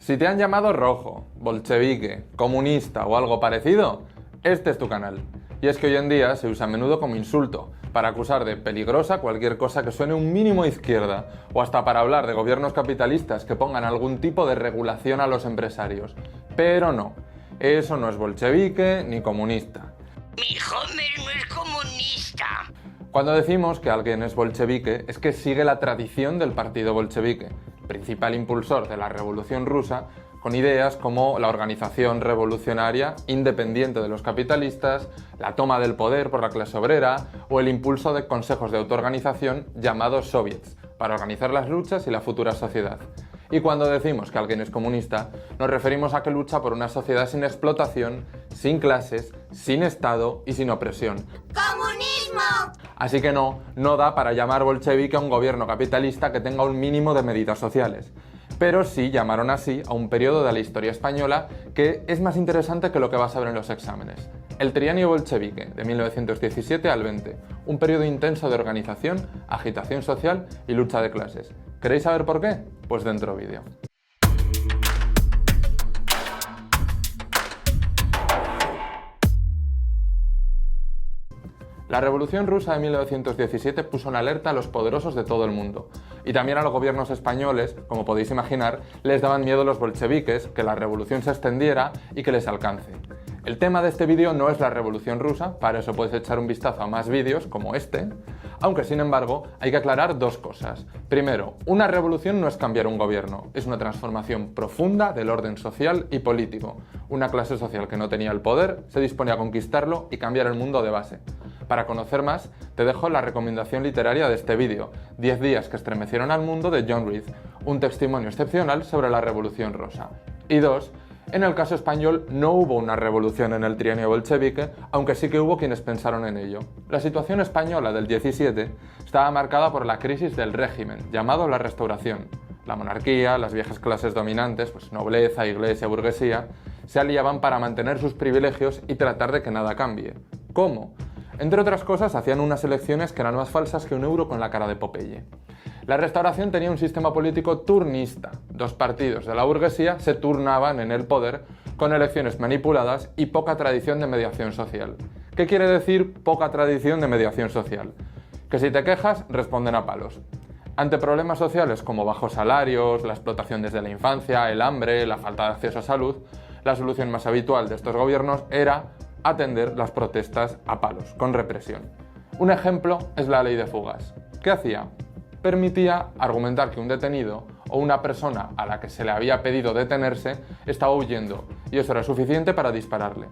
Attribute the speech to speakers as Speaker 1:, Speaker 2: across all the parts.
Speaker 1: Si te han llamado rojo, bolchevique, comunista o algo parecido, este es tu canal. Y es que hoy en día se usa a menudo como insulto, para acusar de peligrosa cualquier cosa que suene un mínimo a izquierda, o hasta para hablar de gobiernos capitalistas que pongan algún tipo de regulación a los empresarios. Pero no, eso no es bolchevique ni comunista.
Speaker 2: Mi Homer no es comunista.
Speaker 1: Cuando decimos que alguien es bolchevique, es que sigue la tradición del partido bolchevique, principal impulsor de la Revolución Rusa, con ideas como la organización revolucionaria independiente de los capitalistas, la toma del poder por la clase obrera o el impulso de consejos de autoorganización llamados soviets, para organizar las luchas y la futura sociedad. Y cuando decimos que alguien es comunista, nos referimos a que lucha por una sociedad sin explotación, sin clases, sin Estado y sin opresión.
Speaker 2: ¡Comunismo!
Speaker 1: Así que no da para llamar bolchevique a un gobierno capitalista que tenga un mínimo de medidas sociales. Pero sí llamaron así a un periodo de la historia española que es más interesante que lo que vas a ver en los exámenes. El trienio bolchevique, de 1917 al 20, un periodo intenso de organización, agitación social y lucha de clases. ¿Queréis saber por qué? Pues dentro vídeo. La Revolución Rusa de 1917 puso en alerta a los poderosos de todo el mundo. Y también a los gobiernos españoles, como podéis imaginar, les daban miedo los bolcheviques, que la revolución se extendiera y que les alcance. El tema de este vídeo no es la Revolución Rusa, para eso puedes echar un vistazo a más vídeos como este, aunque sin embargo hay que aclarar dos cosas. Primero, una revolución no es cambiar un gobierno, es una transformación profunda del orden social y político. Una clase social que no tenía el poder se dispone a conquistarlo y cambiar el mundo de base. Para conocer más, te dejo la recomendación literaria de este vídeo, 10 días que estremecieron al mundo de John Reed, un testimonio excepcional sobre la Revolución Rusa. Y dos, en el caso español no hubo una revolución en el trienio bolchevique, aunque sí que hubo quienes pensaron en ello. La situación española del 17 estaba marcada por la crisis del régimen, llamado la Restauración. La monarquía, las viejas clases dominantes, pues nobleza, iglesia, burguesía, se aliaban para mantener sus privilegios y tratar de que nada cambie. ¿Cómo? Entre otras cosas, hacían unas elecciones que eran más falsas que un euro con la cara de Popeye. La Restauración tenía un sistema político turnista. Dos partidos de la burguesía se turnaban en el poder con elecciones manipuladas y poca tradición de mediación social. ¿Qué quiere decir poca tradición de mediación social? Que si te quejas, responden a palos. Ante problemas sociales como bajos salarios, la explotación desde la infancia, el hambre, la falta de acceso a salud, la solución más habitual de estos gobiernos era atender las protestas a palos, con represión. Un ejemplo es la ley de fugas. ¿Qué hacía? Permitía argumentar que un detenido o una persona a la que se le había pedido detenerse estaba huyendo, y eso era suficiente para dispararle.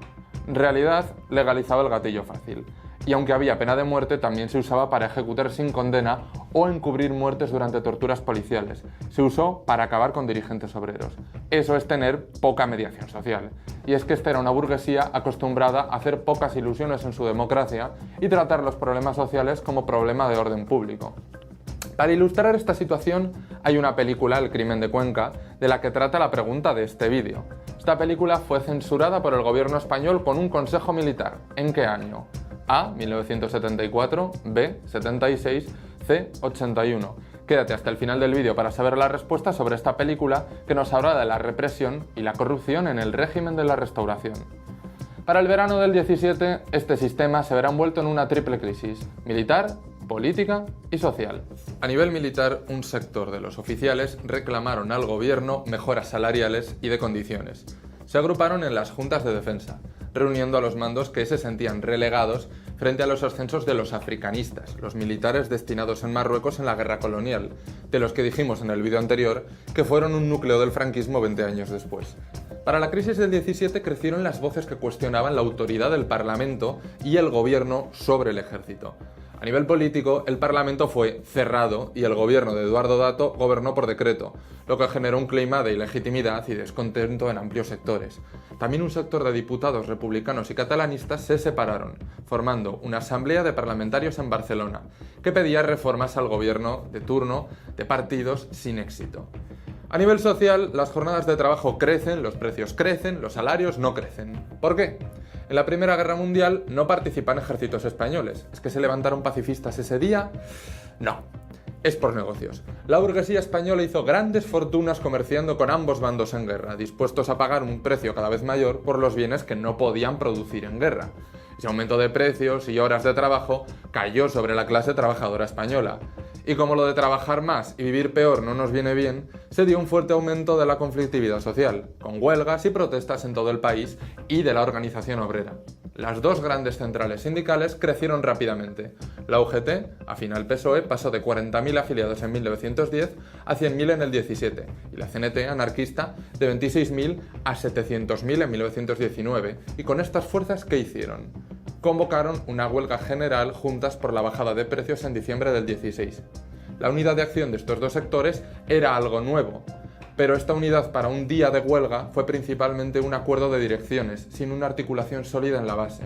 Speaker 1: En realidad, legalizaba el gatillo fácil. Y aunque había pena de muerte, también se usaba para ejecutar sin condena o encubrir muertes durante torturas policiales. Se usó para acabar con dirigentes obreros. Eso es tener poca mediación social. Y es que esta era una burguesía acostumbrada a hacer pocas ilusiones en su democracia y tratar los problemas sociales como problema de orden público. Para ilustrar esta situación hay una película, El crimen de Cuenca, de la que trata la pregunta de este vídeo. Esta película fue censurada por el gobierno español con un consejo militar. ¿En qué año? A. 1974, B. 76, C. 81. Quédate hasta el final del vídeo para saber la respuesta sobre esta película que nos habla de la represión y la corrupción en el régimen de la Restauración. Para el verano del 17, este sistema se verá envuelto en una triple crisis: militar, política y social. A nivel militar, un sector de los oficiales reclamaron al gobierno mejoras salariales y de condiciones. Se agruparon en las juntas de defensa, reuniendo a los mandos que se sentían relegados frente a los ascensos de los africanistas, los militares destinados en Marruecos en la guerra colonial, de los que dijimos en el vídeo anterior que fueron un núcleo del franquismo 20 años después. Para la crisis del 17 crecieron las voces que cuestionaban la autoridad del Parlamento y el gobierno sobre el ejército. A nivel político, el Parlamento fue cerrado y el gobierno de Eduardo Dato gobernó por decreto, lo que generó un clima de ilegitimidad y descontento en amplios sectores. También un sector de diputados republicanos y catalanistas se separaron, formando una asamblea de parlamentarios en Barcelona, que pedía reformas al gobierno de turno de partidos sin éxito. A nivel social, las jornadas de trabajo crecen, los precios crecen, los salarios no crecen. ¿Por qué? En la Primera Guerra Mundial no participan ejércitos españoles. ¿Es que se levantaron pacifistas ese día? No. es por negocios. La burguesía española hizo grandes fortunas comerciando con ambos bandos en guerra, dispuestos a pagar un precio cada vez mayor por los bienes que no podían producir en guerra. Ese aumento de precios y horas de trabajo cayó sobre la clase trabajadora española. Y como lo de trabajar más y vivir peor no nos viene bien, se dio un fuerte aumento de la conflictividad social, con huelgas y protestas en todo el país y de la organización obrera. Las dos grandes centrales sindicales crecieron rápidamente. La UGT, afín al PSOE, pasó de 40.000 afiliados en 1910 a 100.000 en el 17, y la CNT, anarquista, de 26.000 a 700.000 en 1919. ¿Y con estas fuerzas qué hicieron? Convocaron una huelga general juntas por la bajada de precios en diciembre del 16. La unidad de acción de estos dos sectores era algo nuevo, pero esta unidad para un día de huelga fue principalmente un acuerdo de direcciones, sin una articulación sólida en la base.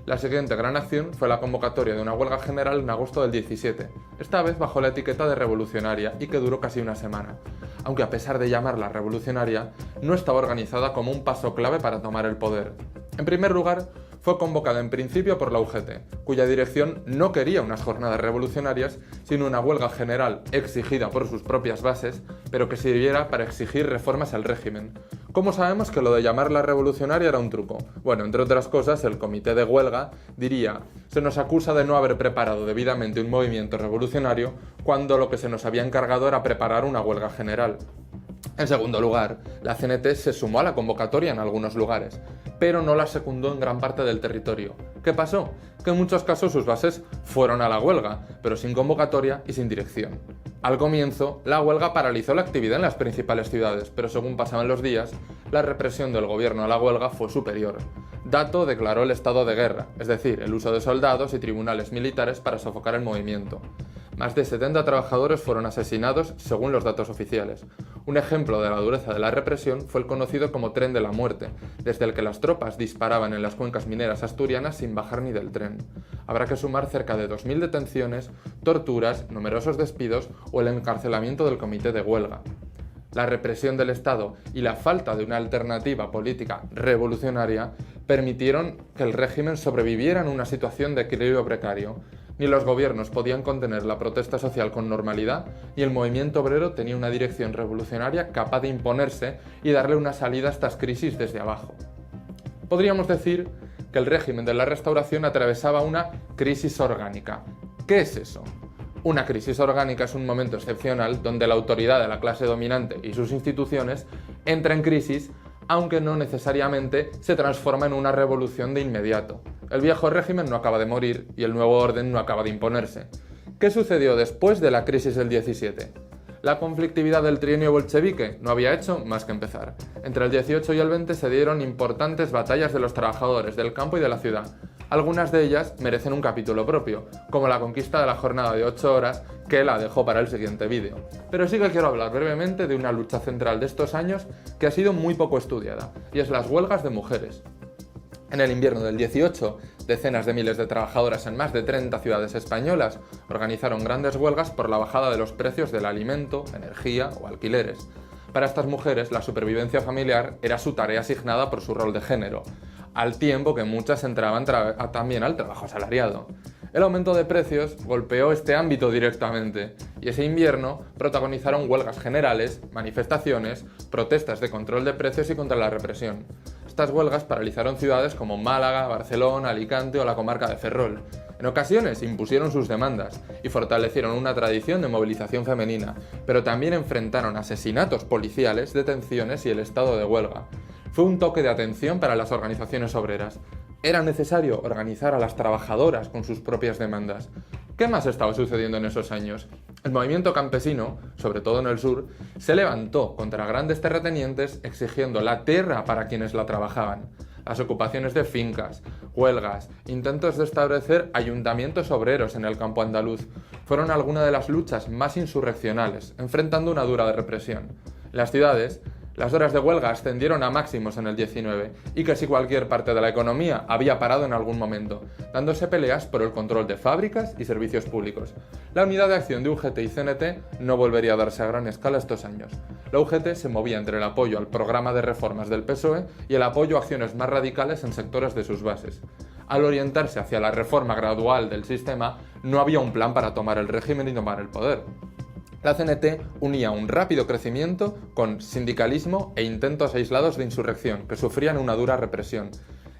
Speaker 1: La siguiente gran acción fue la convocatoria de una huelga general en agosto del 17, esta vez bajo la etiqueta de revolucionaria y que duró casi una semana, aunque a pesar de llamarla revolucionaria, no estaba organizada como un paso clave para tomar el poder. En primer lugar, fue convocada en principio por la UGT, cuya dirección no quería unas jornadas revolucionarias, sino una huelga general exigida por sus propias bases, pero que sirviera para exigir reformas al régimen. ¿Cómo sabemos que lo de llamarla revolucionaria era un truco? Bueno, entre otras cosas, el comité de huelga diría: se nos acusa de no haber preparado debidamente un movimiento revolucionario cuando lo que se nos había encargado era preparar una huelga general. En segundo lugar, la CNT se sumó a la convocatoria en algunos lugares, pero no la secundó en gran parte del territorio. ¿Qué pasó? Que en muchos casos sus bases fueron a la huelga, pero sin convocatoria y sin dirección. Al comienzo, la huelga paralizó la actividad en las principales ciudades, pero según pasaban los días, la represión del gobierno a la huelga fue superior. Dato declaró el estado de guerra, es decir, el uso de soldados y tribunales militares para sofocar el movimiento. Más de 70 trabajadores fueron asesinados según los datos oficiales. Un ejemplo de la dureza de la represión fue el conocido como Tren de la Muerte, desde el que las tropas disparaban en las cuencas mineras asturianas sin bajar ni del tren. Habrá que sumar cerca de 2.000 detenciones, torturas, numerosos despidos o el encarcelamiento del comité de huelga. La represión del Estado y la falta de una alternativa política revolucionaria permitieron que el régimen sobreviviera en una situación de equilibrio precario. Ni los gobiernos podían contener la protesta social con normalidad, ni el movimiento obrero tenía una dirección revolucionaria capaz de imponerse y darle una salida a estas crisis desde abajo. Podríamos decir que el régimen de la Restauración atravesaba una crisis orgánica. ¿Qué es eso? Una crisis orgánica es un momento excepcional donde la autoridad de la clase dominante y sus instituciones entra en crisis, aunque no necesariamente se transforma en una revolución de inmediato. El viejo régimen no acaba de morir y el nuevo orden no acaba de imponerse. ¿Qué sucedió después de la crisis del 17? La conflictividad del trienio bolchevique no había hecho más que empezar. Entre el 18 y el 20 se dieron importantes batallas de los trabajadores del campo y de la ciudad. Algunas de ellas merecen un capítulo propio, como la conquista de la jornada de 8 horas, que la dejo para el siguiente vídeo. Pero sí que quiero hablar brevemente de una lucha central de estos años que ha sido muy poco estudiada, y es las huelgas de mujeres. En el invierno del 18, decenas de miles de trabajadoras en más de 30 ciudades españolas organizaron grandes huelgas por la bajada de los precios del alimento, energía o alquileres. Para estas mujeres, la supervivencia familiar era su tarea asignada por su rol de género, al tiempo que muchas entraban también al trabajo asalariado. El aumento de precios golpeó este ámbito directamente, y ese invierno protagonizaron huelgas generales, manifestaciones, protestas de control de precios y contra la represión. Estas huelgas paralizaron ciudades como Málaga, Barcelona, Alicante o la comarca de Ferrol. En ocasiones impusieron sus demandas y fortalecieron una tradición de movilización femenina, pero también enfrentaron asesinatos policiales, detenciones y el estado de huelga. Fue un toque de atención para las organizaciones obreras. Era necesario organizar a las trabajadoras con sus propias demandas. ¿Qué más estaba sucediendo en esos años? El movimiento campesino, sobre todo en el sur, se levantó contra grandes terratenientes exigiendo la tierra para quienes la trabajaban. Las ocupaciones de fincas, huelgas, intentos de establecer ayuntamientos obreros en el campo andaluz fueron algunas de las luchas más insurreccionales, enfrentando una dura represión. En las ciudades, las horas de huelga ascendieron a máximos en el 19 y casi cualquier parte de la economía había parado en algún momento, dándose peleas por el control de fábricas y servicios públicos. La unidad de acción de UGT y CNT no volvería a darse a gran escala estos años. La UGT se movía entre el apoyo al programa de reformas del PSOE y el apoyo a acciones más radicales en sectores de sus bases. Al orientarse hacia la reforma gradual del sistema, no había un plan para tomar el régimen y tomar el poder. La CNT unía un rápido crecimiento con sindicalismo e intentos aislados de insurrección, que sufrían una dura represión.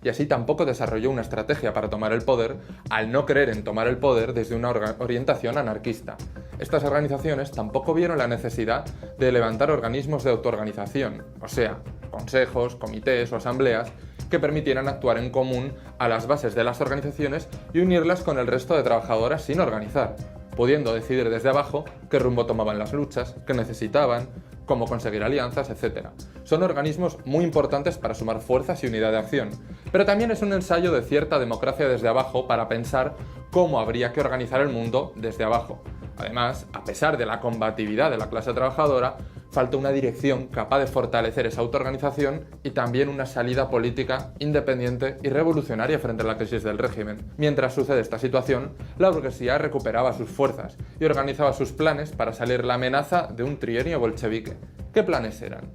Speaker 1: Y así tampoco desarrolló una estrategia para tomar el poder, al no creer en tomar el poder desde una orientación anarquista. Estas organizaciones tampoco vieron la necesidad de levantar organismos de autoorganización, o sea, consejos, comités o asambleas, que permitieran actuar en común a las bases de las organizaciones y unirlas con el resto de trabajadoras sin organizar, pudiendo decidir desde abajo qué rumbo tomaban las luchas, qué necesitaban, cómo conseguir alianzas, etc. Son organismos muy importantes para sumar fuerzas y unidad de acción, pero también es un ensayo de cierta democracia desde abajo para pensar cómo habría que organizar el mundo desde abajo. Además, a pesar de la combatividad de la clase trabajadora, falta una dirección capaz de fortalecer esa autoorganización y también una salida política independiente y revolucionaria frente a la crisis del régimen. Mientras sucede esta situación, la burguesía recuperaba sus fuerzas y organizaba sus planes para salir la amenaza de un trienio bolchevique. ¿Qué planes eran?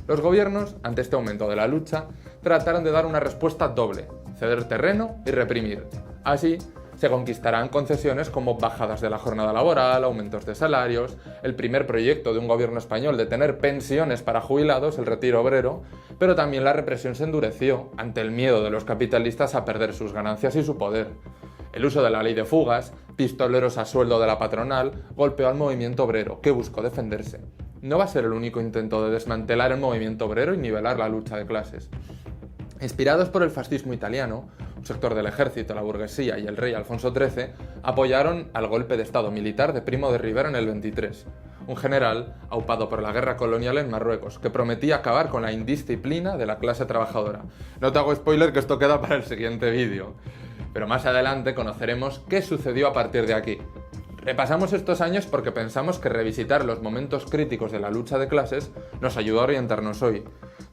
Speaker 1: Los gobiernos, ante este aumento de la lucha, trataron de dar una respuesta doble: ceder terreno y reprimir. Así, se conquistarán concesiones como bajadas de la jornada laboral, aumentos de salarios, el primer proyecto de un gobierno español de tener pensiones para jubilados, el retiro obrero, pero también la represión se endureció ante el miedo de los capitalistas a perder sus ganancias y su poder. El uso de la ley de fugas, pistoleros a sueldo de la patronal, golpeó al movimiento obrero, que buscó defenderse. No va a ser el único intento de desmantelar el movimiento obrero y nivelar la lucha de clases. Inspirados por el fascismo italiano, un sector del ejército, la burguesía y el rey Alfonso XIII apoyaron al golpe de estado militar de Primo de Rivera en el 23, un general aupado por la guerra colonial en Marruecos, que prometía acabar con la indisciplina de la clase trabajadora. No te hago spoiler, que esto queda para el siguiente vídeo, pero más adelante conoceremos qué sucedió a partir de aquí. Repasamos estos años porque pensamos que revisitar los momentos críticos de la lucha de clases nos ayudó a orientarnos hoy.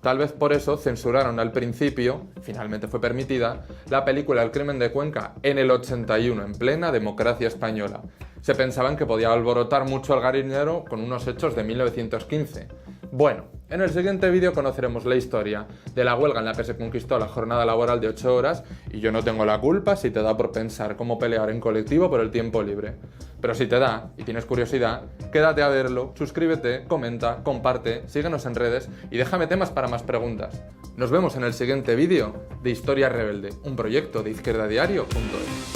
Speaker 1: Tal vez por eso censuraron al principio, finalmente fue permitida, la película El crimen de Cuenca en el 81, en plena democracia española. Se pensaban que podía alborotar mucho al gallinero con unos hechos de 1915. Bueno, en el siguiente vídeo conoceremos la historia de la huelga en la que se conquistó la jornada laboral de 8 horas, y yo no tengo la culpa si te da por pensar cómo pelear en colectivo por el tiempo libre. Pero si te da y tienes curiosidad, quédate a verlo, suscríbete, comenta, comparte, síguenos en redes y déjame temas para más preguntas. Nos vemos en el siguiente vídeo de Historia Rebelde, un proyecto de izquierdadiario.es.